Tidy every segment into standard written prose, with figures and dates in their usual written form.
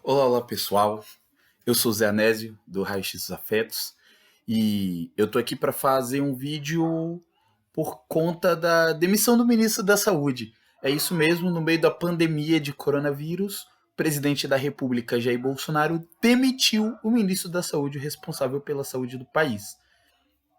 Olá, olá pessoal, eu sou o Zé Anésio do Raio X dos Afetos e eu tô aqui para fazer um vídeo por conta da demissão do ministro da Saúde. É isso mesmo, no meio da pandemia de coronavírus, o presidente da República, Jair Bolsonaro, demitiu o ministro da Saúde responsável pela saúde do país.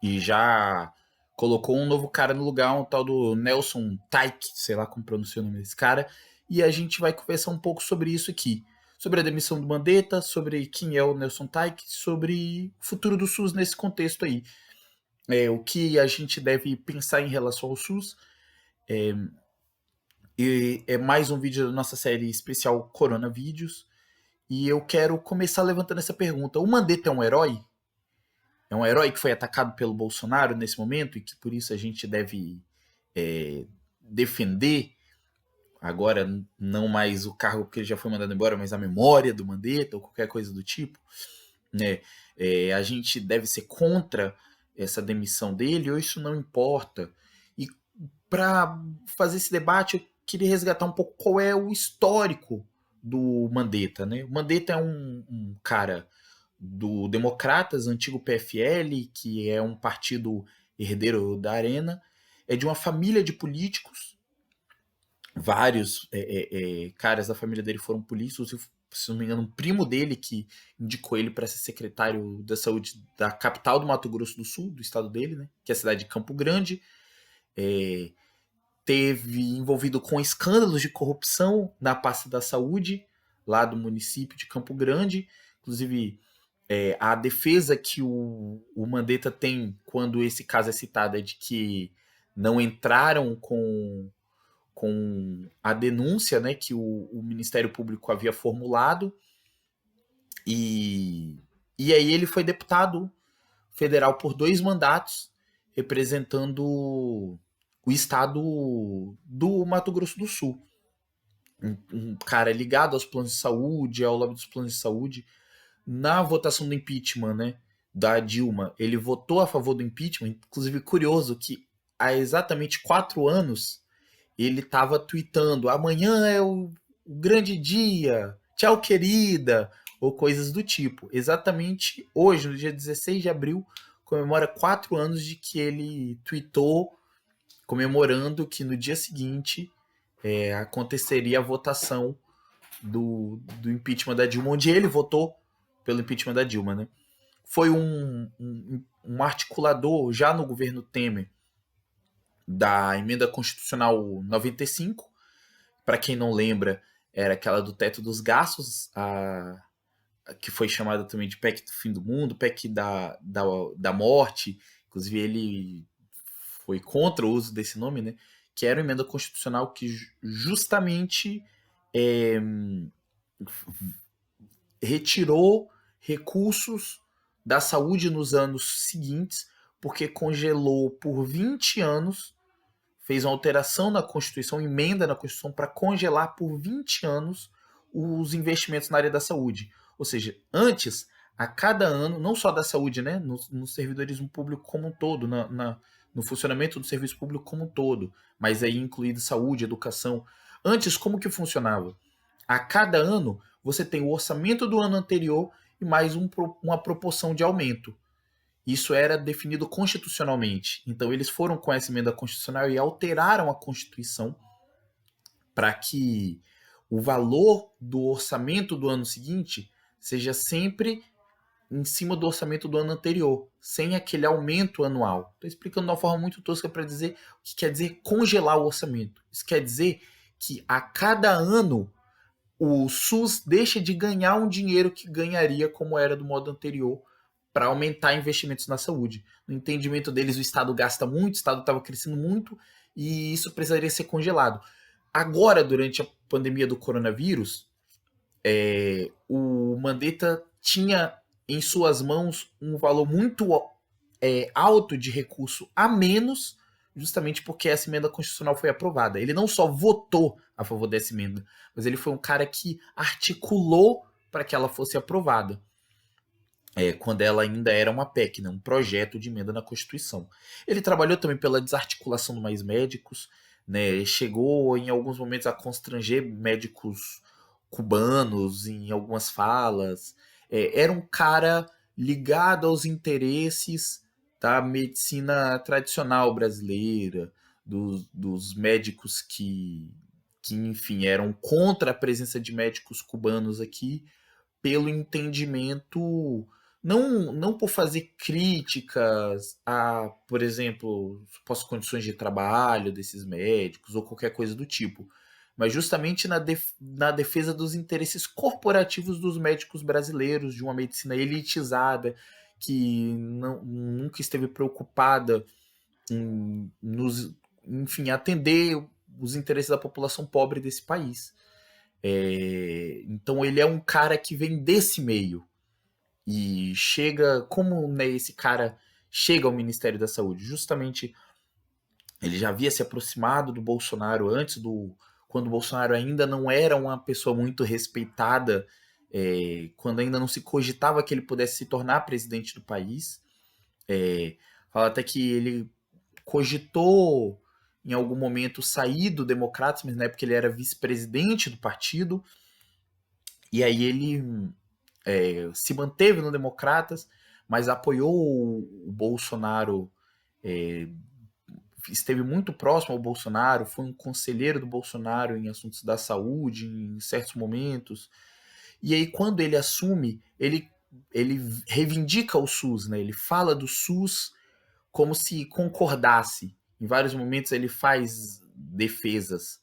E já colocou um novo cara no lugar, um tal do Nelson Taik, sei lá como pronuncia o nome desse cara, e a gente vai conversar um pouco sobre isso aqui. Sobre a demissão do Mandetta, sobre quem é o Nelson Taik, sobre o futuro do SUS nesse contexto aí. O que a gente deve pensar em relação ao SUS. E é mais um vídeo da nossa série especial Coronavídeos. E eu quero começar levantando essa pergunta. O Mandetta é um herói? É um herói que foi atacado pelo Bolsonaro nesse momento e que por isso a gente deve defender agora não mais o cargo que ele já foi mandado embora, mas a memória do Mandetta ou qualquer coisa do tipo, né? A gente deve ser contra essa demissão dele ou isso não importa? E para fazer esse debate, eu queria resgatar um pouco qual é o histórico do Mandetta, né? O Mandetta é um cara do Democratas, antigo PFL, que é um partido herdeiro da Arena, é de uma família de políticos. Vários caras da família dele foram políticos, se não me engano, um primo dele que indicou ele para ser secretário da saúde da capital do Mato Grosso do Sul, do estado dele, né, que é a cidade de Campo Grande. Teve envolvido com escândalos de corrupção na pasta da saúde, lá do município de Campo Grande. Inclusive, a defesa que o Mandetta tem quando esse caso é citado é de que não entraram com a denúncia, né, que o Ministério Público havia formulado, e aí ele foi deputado federal por 2 mandatos, representando o estado do Mato Grosso do Sul. Um cara ligado aos planos de saúde, ao lobby dos planos de saúde. Na votação do impeachment, né, da Dilma, ele votou a favor do impeachment. Inclusive, curioso que há exatamente 4 anos ele estava tweetando: amanhã é o grande dia, tchau, querida, ou coisas do tipo. Exatamente hoje, no dia 16 de abril, comemora 4 anos de que ele tweetou comemorando que no dia seguinte aconteceria a votação do impeachment da Dilma, onde ele votou pelo impeachment da Dilma, né? Foi um articulador já no governo Temer da emenda constitucional 95. Para quem não lembra, era aquela do teto dos gastos, que foi chamada também de PEC do fim do mundo, PEC da morte. Inclusive, ele foi contra o uso desse nome, né? Que era uma emenda constitucional que justamente é, retirou recursos da saúde nos anos seguintes, porque congelou por 20 anos, fez uma alteração na Constituição, emenda na Constituição para congelar por 20 anos os investimentos na área da saúde. Ou seja, antes, a cada ano, não só da saúde, né, no servidorismo público como um todo, no funcionamento do serviço público como um todo, mas aí incluído saúde, educação. Antes, como que funcionava? A cada ano, você tem o orçamento do ano anterior e mais uma proporção de aumento. Isso era definido constitucionalmente. Então, eles foram com essa emenda constitucional e alteraram a Constituição para que o valor do orçamento do ano seguinte seja sempre em cima do orçamento do ano anterior, sem aquele aumento anual. Estou explicando de uma forma muito tosca para dizer o que quer dizer congelar o orçamento. Isso quer dizer que a cada ano o SUS deixa de ganhar um dinheiro que ganharia como era do modo anterior para aumentar investimentos na saúde. No entendimento deles, o Estado gasta muito, o Estado estava crescendo muito e isso precisaria ser congelado. Agora, durante a pandemia do coronavírus, o Mandetta tinha em suas mãos um valor muito alto de recurso a menos, justamente porque essa emenda constitucional foi aprovada. Ele não só votou a favor dessa emenda, mas ele foi um cara que articulou para que ela fosse aprovada. Quando ela ainda era uma PEC, né, um projeto de emenda na Constituição. Ele trabalhou também pela desarticulação do Mais Médicos, né, chegou em alguns momentos a constranger médicos cubanos em algumas falas. Era um cara ligado aos interesses da medicina tradicional brasileira, dos médicos que, enfim, eram contra a presença de médicos cubanos aqui, pelo entendimento, não por fazer críticas a, por exemplo, supostas condições de trabalho desses médicos ou qualquer coisa do tipo, mas justamente na defesa dos interesses corporativos dos médicos brasileiros, de uma medicina elitizada que nunca esteve preocupada enfim, atender os interesses da população pobre desse país. Então ele é um cara que vem desse meio e chega, como, né, esse cara chega ao Ministério da Saúde? Justamente ele já havia se aproximado do Bolsonaro quando o Bolsonaro ainda não era uma pessoa muito respeitada, quando ainda não se cogitava que ele pudesse se tornar presidente do país. Fala até que ele cogitou em algum momento sair do Democratas, mas na época ele era vice-presidente do partido, e aí ele se manteve no Democratas, mas apoiou o Bolsonaro, esteve muito próximo ao Bolsonaro, foi um conselheiro do Bolsonaro em assuntos da saúde em certos momentos. E aí, quando ele assume, ele reivindica o SUS, né? Ele fala do SUS como se concordasse. Em vários momentos ele faz defesas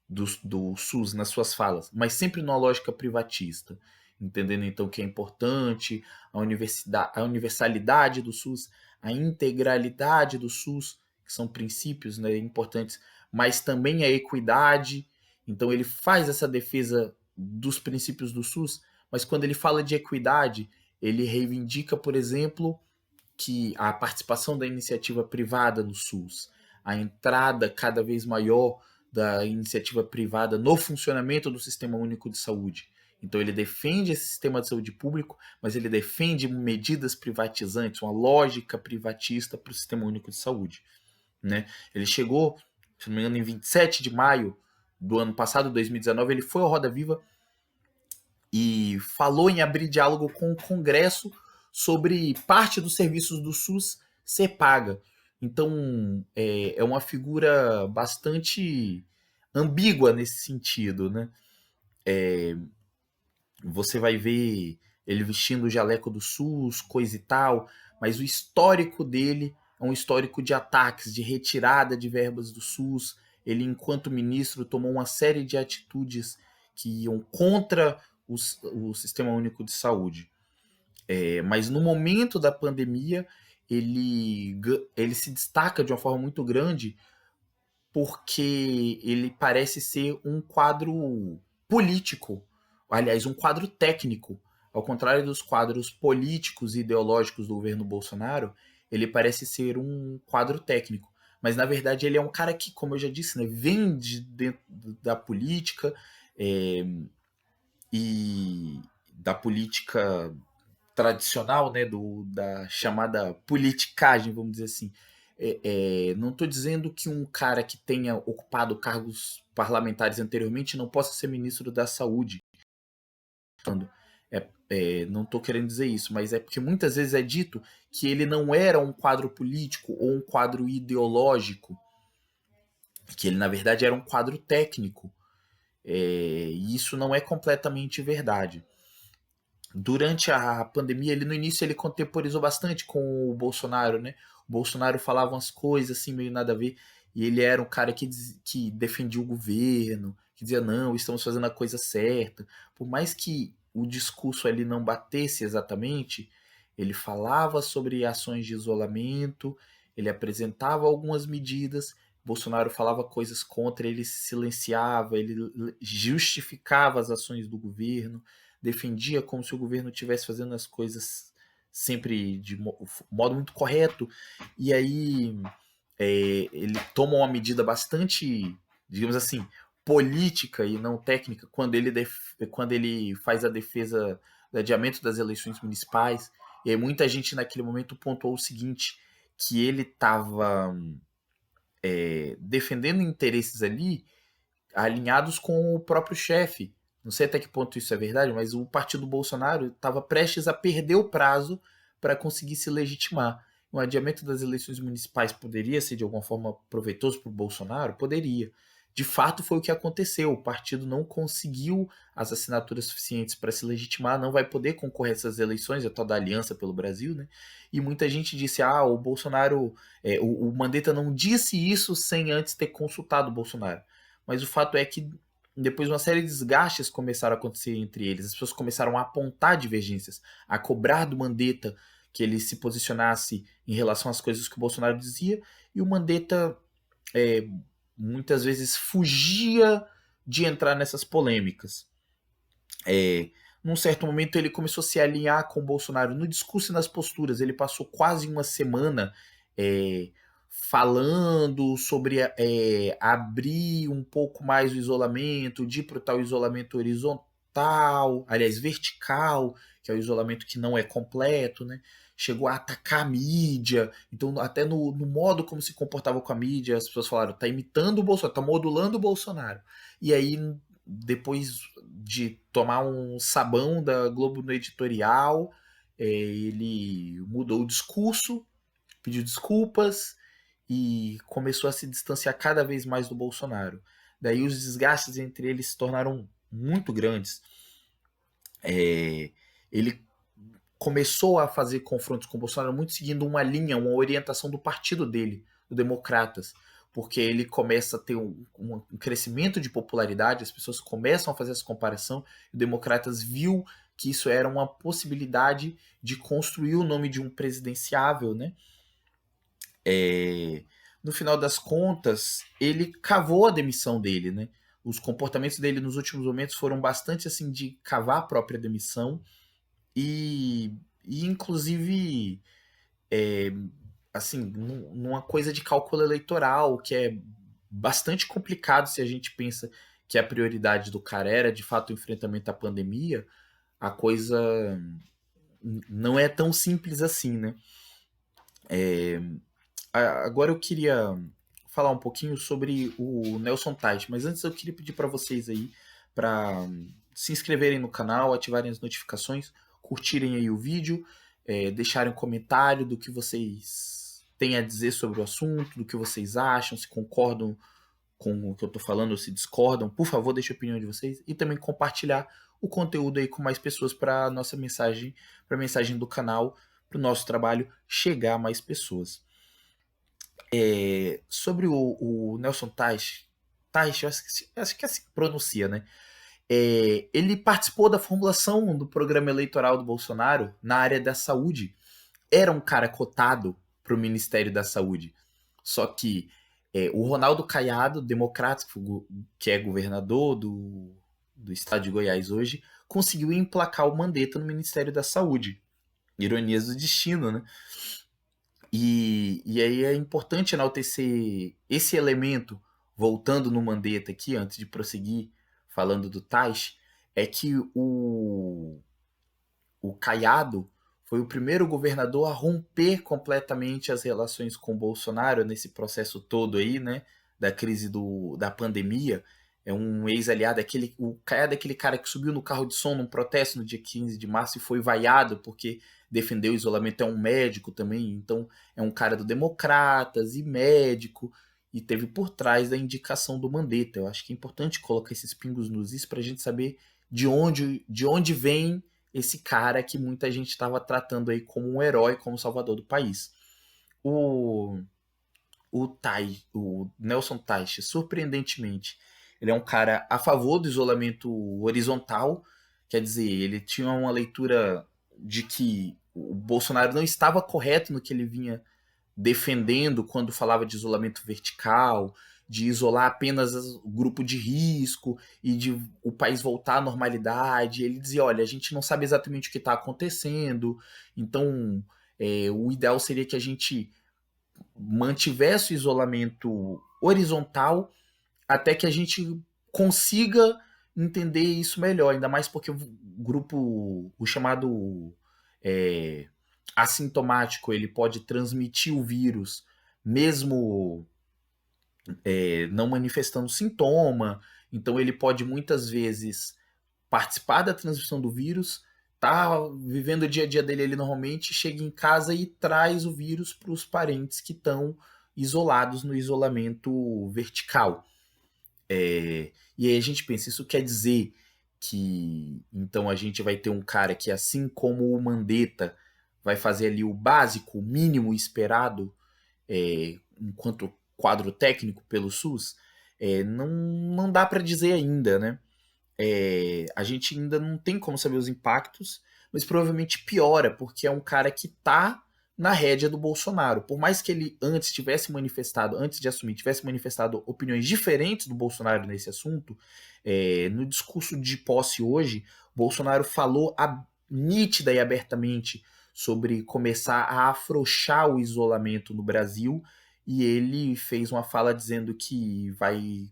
do SUS nas suas falas, mas sempre numa lógica privatista, entendendo então que é importante a universalidade do SUS, a integralidade do SUS, que são princípios, né, importantes, mas também a equidade. Então ele faz essa defesa dos princípios do SUS, mas quando ele fala de equidade, ele reivindica, por exemplo, que a participação da iniciativa privada no SUS, a entrada cada vez maior da iniciativa privada no funcionamento do Sistema Único de Saúde. Então ele defende esse sistema de saúde público, mas ele defende medidas privatizantes, uma lógica privatista para o Sistema Único de Saúde. Né? Ele chegou, se não me engano, em 27 de maio do ano passado, 2019, ele foi ao Roda Viva e falou em abrir diálogo com o Congresso sobre parte dos serviços do SUS ser paga. Então, é uma figura bastante ambígua nesse sentido, né? Você vai ver ele vestindo o jaleco do SUS, coisa e tal, mas o histórico dele é um histórico de ataques, de retirada de verbas do SUS. Ele, enquanto ministro, tomou uma série de atitudes que iam contra o Sistema Único de Saúde. Mas no momento da pandemia, ele se destaca de uma forma muito grande porque ele parece ser um quadro político, aliás, um quadro técnico. Ao contrário dos quadros políticos e ideológicos do governo Bolsonaro, ele parece ser um quadro técnico. Mas, na verdade, ele é um cara que, como eu já disse, né, vem de dentro da política, é, e da política tradicional, né, da chamada politicagem, vamos dizer assim. Não estou dizendo que um cara que tenha ocupado cargos parlamentares anteriormente não possa ser ministro da Saúde. Não estou querendo dizer isso, mas é porque muitas vezes é dito que ele não era um quadro político ou um quadro ideológico, que ele, na verdade, era um quadro técnico. E isso não é completamente verdade. Durante a pandemia, no início ele contemporizou bastante com o Bolsonaro, né? O Bolsonaro falava umas coisas assim, meio nada a ver, e ele era um cara que defendia o governo, que dizia, não, estamos fazendo a coisa certa. Por mais que o discurso ali não batesse exatamente, ele falava sobre ações de isolamento, ele apresentava algumas medidas, Bolsonaro falava coisas contra, ele se silenciava, ele justificava as ações do governo, defendia como se o governo estivesse fazendo as coisas sempre de modo muito correto. E aí ele toma uma medida bastante, digamos assim, política e não técnica quando ele faz a defesa do adiamento das eleições municipais. E aí muita gente naquele momento pontuou o seguinte, que ele estava defendendo interesses ali alinhados com o próprio chefe não sei até que ponto isso é verdade, mas o partido Bolsonaro estava prestes a perder o prazo para conseguir se legitimar. O adiamento das eleições municipais poderia ser de alguma forma proveitoso para o Bolsonaro? Poderia. De fato, foi o que aconteceu. O partido não conseguiu as assinaturas suficientes para se legitimar, não vai poder concorrer a essas eleições, a tal da Aliança pelo Brasil, né? E muita gente disse: ah, o Bolsonaro, o Mandetta não disse isso sem antes ter consultado o Bolsonaro. Mas o fato é que depois uma série de desgastes começaram a acontecer entre eles. As pessoas começaram a apontar divergências, a cobrar do Mandetta que ele se posicionasse em relação às coisas que o Bolsonaro dizia, e o Mandetta é, muitas vezes fugia de entrar nessas polêmicas. Num certo momento ele começou a se alinhar com o Bolsonaro no discurso e nas posturas. Ele passou quase uma semana falando sobre abrir um pouco mais o isolamento, de ir para o tal isolamento horizontal, aliás, vertical, que é o isolamento que não é completo, né? Chegou a atacar a mídia, então até no modo como se comportava com a mídia, as pessoas falaram, tá imitando o Bolsonaro, tá modulando o Bolsonaro. E aí, depois de tomar um sabão da Globo no editorial, ele mudou o discurso, pediu desculpas e começou a se distanciar cada vez mais do Bolsonaro. Daí os desgastes entre eles se tornaram muito grandes. Ele começou a fazer confrontos com o Bolsonaro muito seguindo uma linha, uma orientação do partido dele, do Democratas, porque ele começa a ter um crescimento de popularidade, as pessoas começam a fazer essa comparação, e o Democratas viu que isso era uma possibilidade de construir o nome de um presidenciável, né? No final das contas, ele cavou a demissão dele, né? Os comportamentos dele nos últimos momentos foram bastante assim de cavar a própria demissão e inclusive assim, numa coisa de cálculo eleitoral, que é bastante complicado se a gente pensa que a prioridade do cara era de fato o enfrentamento à pandemia, a coisa não é tão simples assim, né? Agora eu queria falar um pouquinho sobre o Nelson Tait, mas antes eu queria pedir para vocês aí para se inscreverem no canal, ativarem as notificações, curtirem aí o vídeo, deixarem um comentário do que vocês têm a dizer sobre o assunto, do que vocês acham, se concordam com o que eu estou falando ou se discordam, por favor, deixe a opinião de vocês e também compartilhar o conteúdo aí com mais pessoas para a nossa mensagem, para a mensagem do canal, para o nosso trabalho chegar a mais pessoas. Sobre o Nelson Teich, eu acho que é assim que pronuncia, né? Ele participou da formulação do programa eleitoral do Bolsonaro na área da saúde. Era um cara cotado para o Ministério da Saúde. Só que o Ronaldo Caiado, democrático, que é governador do estado de Goiás hoje, conseguiu emplacar o Mandetta no Ministério da Saúde. Ironias do destino, né? E aí é importante enaltecer esse elemento, voltando no Mandetta aqui, antes de prosseguir falando do Tais, é que o Caiado foi o primeiro governador a romper completamente as relações com o Bolsonaro nesse processo todo aí, né, da crise da pandemia. É um ex-aliado, o Caiado é aquele cara que subiu no carro de som num protesto no dia 15 de março e foi vaiado porque defendeu o isolamento, é um médico também, então é um cara do Democratas e médico, e teve por trás da indicação do Mandetta. Eu acho que é importante colocar esses pingos nos is para a gente saber de onde vem esse cara que muita gente estava tratando aí como um herói, como salvador do país. O Nelson Teich, surpreendentemente, ele é um cara a favor do isolamento horizontal, quer dizer, ele tinha uma leitura de que o Bolsonaro não estava correto no que ele vinha defendendo quando falava de isolamento vertical, de isolar apenas o grupo de risco e de o país voltar à normalidade. Ele dizia: olha, a gente não sabe exatamente o que está acontecendo, então o ideal seria que a gente mantivesse o isolamento horizontal até que a gente consiga entender isso melhor, ainda mais porque o grupo, o chamado assintomático, ele pode transmitir o vírus mesmo não manifestando sintoma, então ele pode muitas vezes participar da transmissão do vírus, tá vivendo o dia a dia dele ali normalmente, chega em casa e traz o vírus para os parentes que estão isolados no isolamento vertical. E aí a gente pensa, isso quer dizer que então a gente vai ter um cara que, assim como o Mandetta, vai fazer ali o básico, o mínimo esperado, enquanto quadro técnico pelo SUS? Não dá para dizer ainda, né? A gente ainda não tem como saber os impactos, mas provavelmente piora, porque é um cara que tá na rédea do Bolsonaro. Por mais que ele antes antes de assumir, tivesse manifestado opiniões diferentes do Bolsonaro nesse assunto, no discurso de posse hoje, Bolsonaro falou nítida e abertamente sobre começar a afrouxar o isolamento no Brasil, e ele fez uma fala dizendo que vai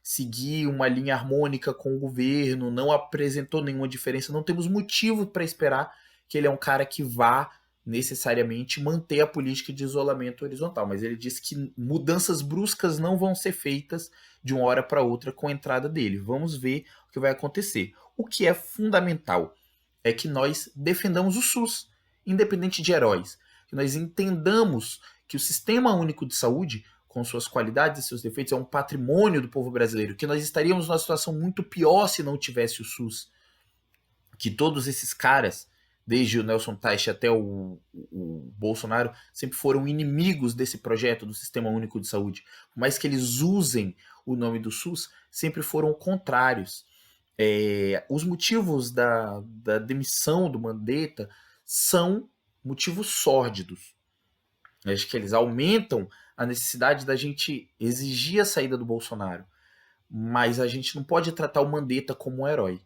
seguir uma linha harmônica com o governo, não apresentou nenhuma diferença, não temos motivo para esperar que ele é um cara que vá necessariamente manter a política de isolamento horizontal, mas ele disse que mudanças bruscas não vão ser feitas de uma hora para outra com a entrada dele. Vamos ver o que vai acontecer. O que é fundamental é que nós defendamos o SUS, independente de heróis, que nós entendamos que o Sistema Único de Saúde, com suas qualidades e seus defeitos, é um patrimônio do povo brasileiro, que nós estaríamos numa situação muito pior se não tivesse o SUS, que todos esses caras, desde o Nelson Teich até o Bolsonaro, sempre foram inimigos desse projeto do Sistema Único de Saúde. Por mais que eles usem o nome do SUS, sempre foram contrários. Os motivos da demissão do Mandetta são motivos sórdidos. Acho que eles aumentam a necessidade da gente exigir a saída do Bolsonaro, mas a gente não pode tratar o Mandetta como um herói.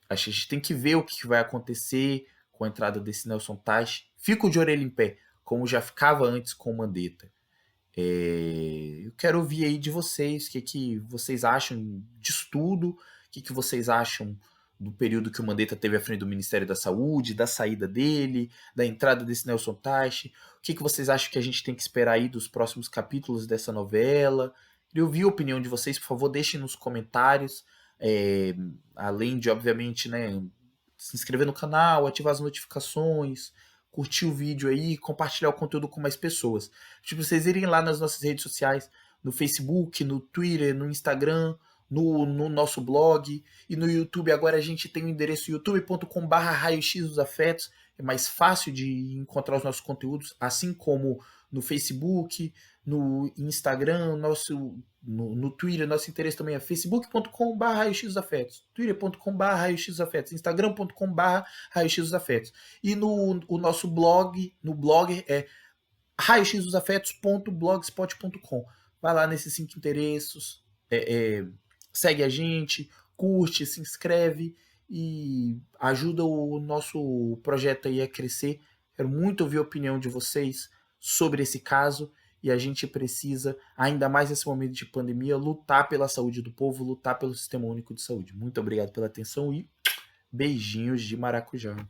Acho que a gente tem que ver o que vai acontecer com a entrada desse Nelson Teich. Fico de orelha em pé, como já ficava antes com o Mandetta. Eu quero ouvir aí de vocês, o que vocês acham disso tudo, o que vocês acham do período que o Mandetta teve à frente do Ministério da Saúde, da saída dele, da entrada desse Nelson Teich. O que vocês acham que a gente tem que esperar aí dos próximos capítulos dessa novela? Queria ouvir a opinião de vocês, por favor, deixem nos comentários. Além de, obviamente, né, se inscrever no canal, ativar as notificações, curtir o vídeo aí, compartilhar o conteúdo com mais pessoas. Tipo, vocês irem lá nas nossas redes sociais, no Facebook, no Twitter, no Instagram, no nosso blog e no YouTube. Agora a gente tem o endereço youtube.com/raio-x dos afetos. É mais fácil de encontrar os nossos conteúdos, assim como no Facebook, no Instagram, no Twitter. Nosso interesse também é facebook.com/raio-x dos afetos, twitter.com/raio-x dos afetos, instagram.com/raio-x dos afetos. E o nosso blog, no blog é raioxdosafetos.blogspot.com. Vai lá nesses 5 interesses, segue a gente, curte, se inscreve e ajuda o nosso projeto aí a crescer. Quero muito ouvir a opinião de vocês sobre esse caso, e a gente precisa, ainda mais nesse momento de pandemia, lutar pela saúde do povo, lutar pelo Sistema Único de Saúde. Muito obrigado pela atenção e beijinhos de maracujá.